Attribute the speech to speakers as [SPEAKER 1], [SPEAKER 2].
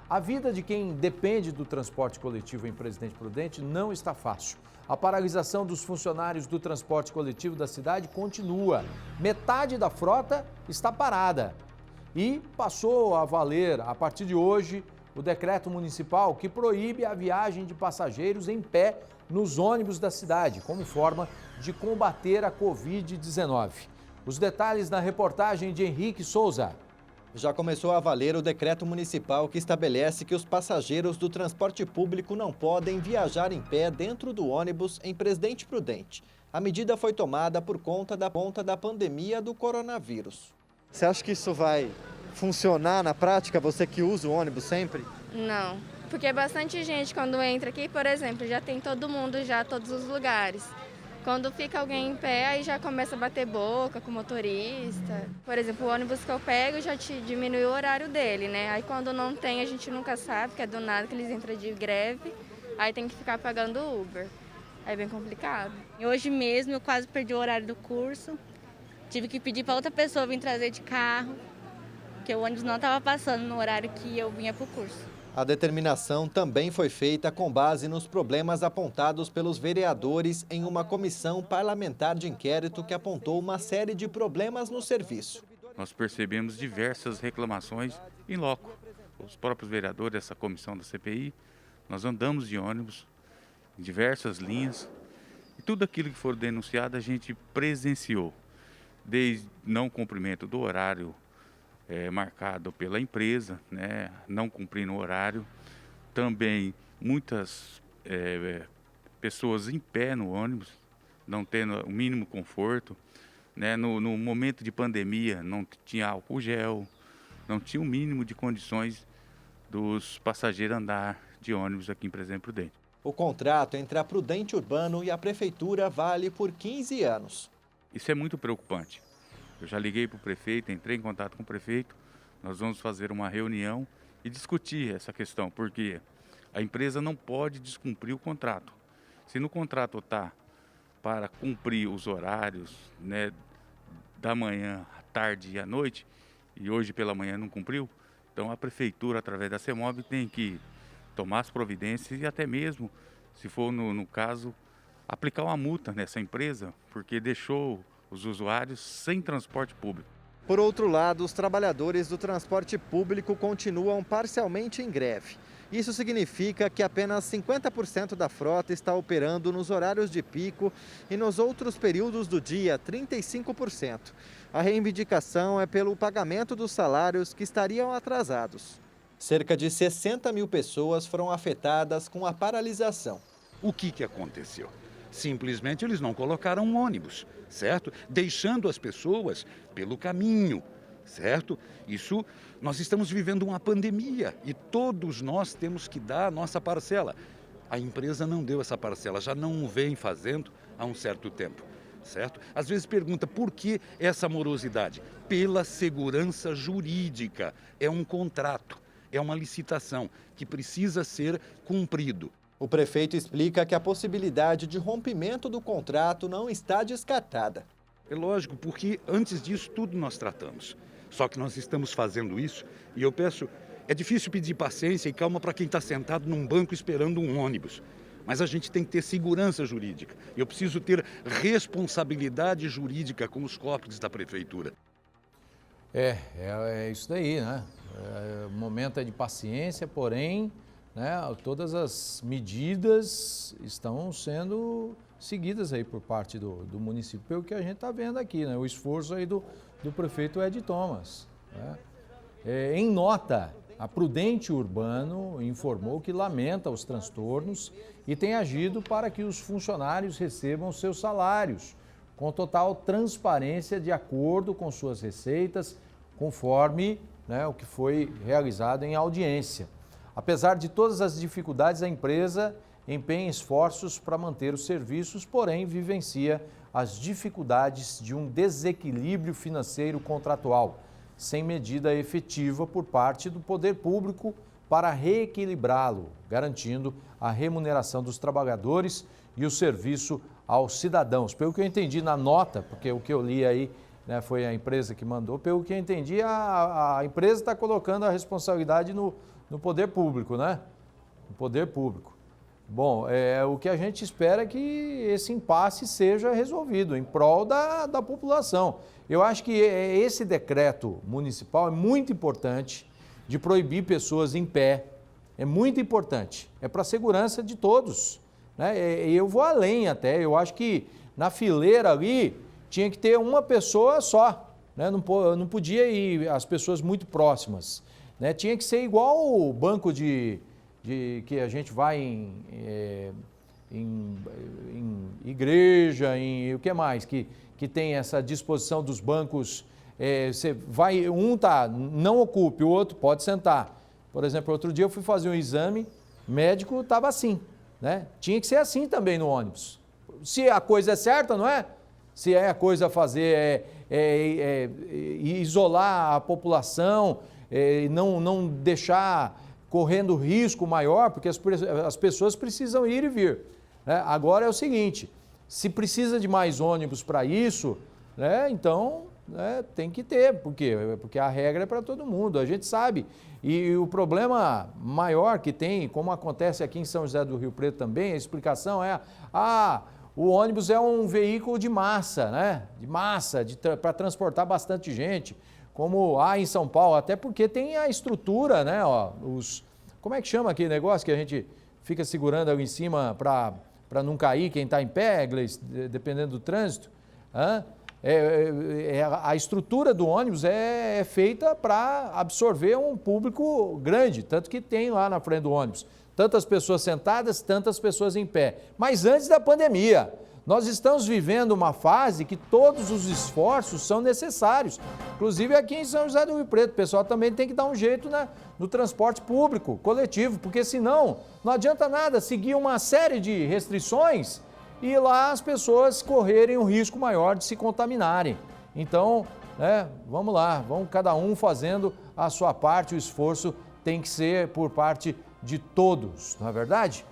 [SPEAKER 1] A vida de quem depende do transporte coletivo em Presidente Prudente não está fácil. A paralisação dos funcionários do transporte coletivo da cidade continua. Metade da frota está parada. E passou a valer, a partir de hoje, o decreto municipal que proíbe a viagem de passageiros em pé nos ônibus da cidade, como forma de combater a Covid-19. Os detalhes na reportagem de Henrique Souza.
[SPEAKER 2] Já começou a valer o decreto municipal que estabelece que os passageiros do transporte público não podem viajar em pé dentro do ônibus em Presidente Prudente. A medida foi tomada por conta da pandemia do coronavírus. Você acha que isso vai funcionar na prática, você que usa o ônibus sempre?
[SPEAKER 3] Não, porque bastante gente quando entra aqui, por exemplo, já tem todo mundo, já todos os lugares. Quando fica alguém em pé, aí já começa a bater boca com o motorista. Por exemplo, o ônibus que eu pego já diminui o horário dele, né? Aí quando não tem, a gente nunca sabe, que é do nada que eles entram de greve, aí tem que ficar pagando Uber. Aí é bem complicado.
[SPEAKER 4] Hoje mesmo eu quase perdi o horário do curso, tive que pedir para outra pessoa vir trazer de carro, porque o ônibus não estava passando no horário que eu vinha para o curso.
[SPEAKER 2] A determinação também foi feita com base nos problemas apontados pelos vereadores em uma comissão parlamentar de inquérito que apontou uma série de problemas no serviço.
[SPEAKER 5] Nós percebemos diversas reclamações em loco. Os próprios vereadores dessa comissão da CPI, nós andamos de ônibus em diversas linhas e tudo aquilo que for denunciado a gente presenciou, desde não cumprimento do horário marcado pela empresa, né, não cumprindo o horário, também muitas pessoas em pé no ônibus, não tendo o mínimo conforto, né, no momento de pandemia não tinha álcool gel, não tinha o mínimo de condições dos passageiros andar de ônibus aqui em Presidente Prudente.
[SPEAKER 2] O contrato entre a Prudente Urbano e a Prefeitura vale por 15 anos.
[SPEAKER 5] Isso é muito preocupante. Eu já liguei para o prefeito, entrei em contato com o prefeito, nós vamos fazer uma reunião e discutir essa questão, porque a empresa não pode descumprir o contrato. Se no contrato está para cumprir os horários, né, da manhã, à tarde e à noite, e hoje pela manhã não cumpriu, então a prefeitura, através da CEMOB, tem que tomar as providências e até mesmo, se for no caso, aplicar uma multa nessa empresa, porque deixou os usuários sem transporte público.
[SPEAKER 2] Por outro lado, os trabalhadores do transporte público continuam parcialmente em greve. Isso significa que apenas 50% da frota está operando nos horários de pico e nos outros períodos do dia, 35%. A reivindicação é pelo pagamento dos salários que estariam atrasados. Cerca de 60 mil pessoas foram afetadas com a paralisação.
[SPEAKER 6] O que aconteceu? Simplesmente eles não colocaram um ônibus, certo? Deixando as pessoas pelo caminho, certo? Isso, nós estamos vivendo uma pandemia e todos nós temos que dar a nossa parcela. A empresa não deu essa parcela, já não o vem fazendo há um certo tempo, certo? Às vezes pergunta por que essa morosidade? Pela segurança jurídica. É um contrato, é uma licitação que precisa ser cumprido.
[SPEAKER 2] O prefeito explica que a possibilidade de rompimento do contrato não está descartada.
[SPEAKER 6] É lógico, porque antes disso tudo nós tratamos. Só que nós estamos fazendo isso e eu peço, é difícil pedir paciência e calma para quem está sentado num banco esperando um ônibus. Mas a gente tem que ter segurança jurídica. Eu preciso ter responsabilidade jurídica com os cofres da prefeitura.
[SPEAKER 1] É isso daí, né? O momento é de paciência, porém, né, todas as medidas estão sendo seguidas aí por parte do município, pelo que a gente está vendo aqui, né? O esforço aí do prefeito Ed Thomas, né? Em nota, a Prudente Urbano informou que lamenta os transtornos e tem agido para que os funcionários recebam seus salários, com total transparência de acordo com suas receitas, conforme, né, o que foi realizado em audiência. Apesar de todas as dificuldades, a empresa empenha esforços para manter os serviços, porém vivencia as dificuldades de um desequilíbrio financeiro contratual, sem medida efetiva por parte do poder público para reequilibrá-lo, garantindo a remuneração dos trabalhadores e o serviço aos cidadãos. Pelo que eu entendi na nota, porque o que eu li aí, né, foi a empresa que mandou, pelo que eu entendi, a empresa está colocando a responsabilidade no poder público, né? No poder público. Bom, o que a gente espera é que esse impasse seja resolvido em prol da população. Eu acho que esse decreto municipal é muito importante, de proibir pessoas em pé. É muito importante. É para a segurança de todos, né? Eu vou além até. Eu acho que na fileira ali tinha que ter uma pessoa só, né? Não podia ir as pessoas muito próximas, né? Tinha que ser igual o banco de que a gente vai em igreja, em o que mais, que tem essa disposição dos bancos, você vai, não ocupe, o outro pode sentar. Por exemplo, outro dia eu fui fazer um exame médico, estava assim, né? Tinha que ser assim também no ônibus. Se a coisa é certa, não é? Se é a coisa a fazer isolar a população, não deixar correndo risco maior, porque as pessoas precisam ir e vir, né? Agora é o seguinte, se precisa de mais ônibus para isso, né, então tem que ter, porque a regra é para todo mundo, a gente sabe. E o problema maior que tem, como acontece aqui em São José do Rio Preto também, a explicação é, o ônibus é um veículo de massa, né? De massa, para transportar bastante gente, como há em São Paulo, até porque tem a estrutura, né? Como é que chama aquele negócio que a gente fica segurando ali em cima para não cair quem está em pé, dependendo do trânsito? A estrutura do ônibus é feita para absorver um público grande, tanto que tem lá na frente do ônibus tantas pessoas sentadas, tantas pessoas em pé. Mas antes da pandemia, nós estamos vivendo uma fase que todos os esforços são necessários. Inclusive aqui em São José do Rio Preto, o pessoal também tem que dar um jeito no transporte público, coletivo, porque senão não adianta nada seguir uma série de restrições e lá as pessoas correrem um risco maior de se contaminarem. Então, vamos lá, vamos cada um fazendo a sua parte, o esforço tem que ser por parte de todos, não é verdade?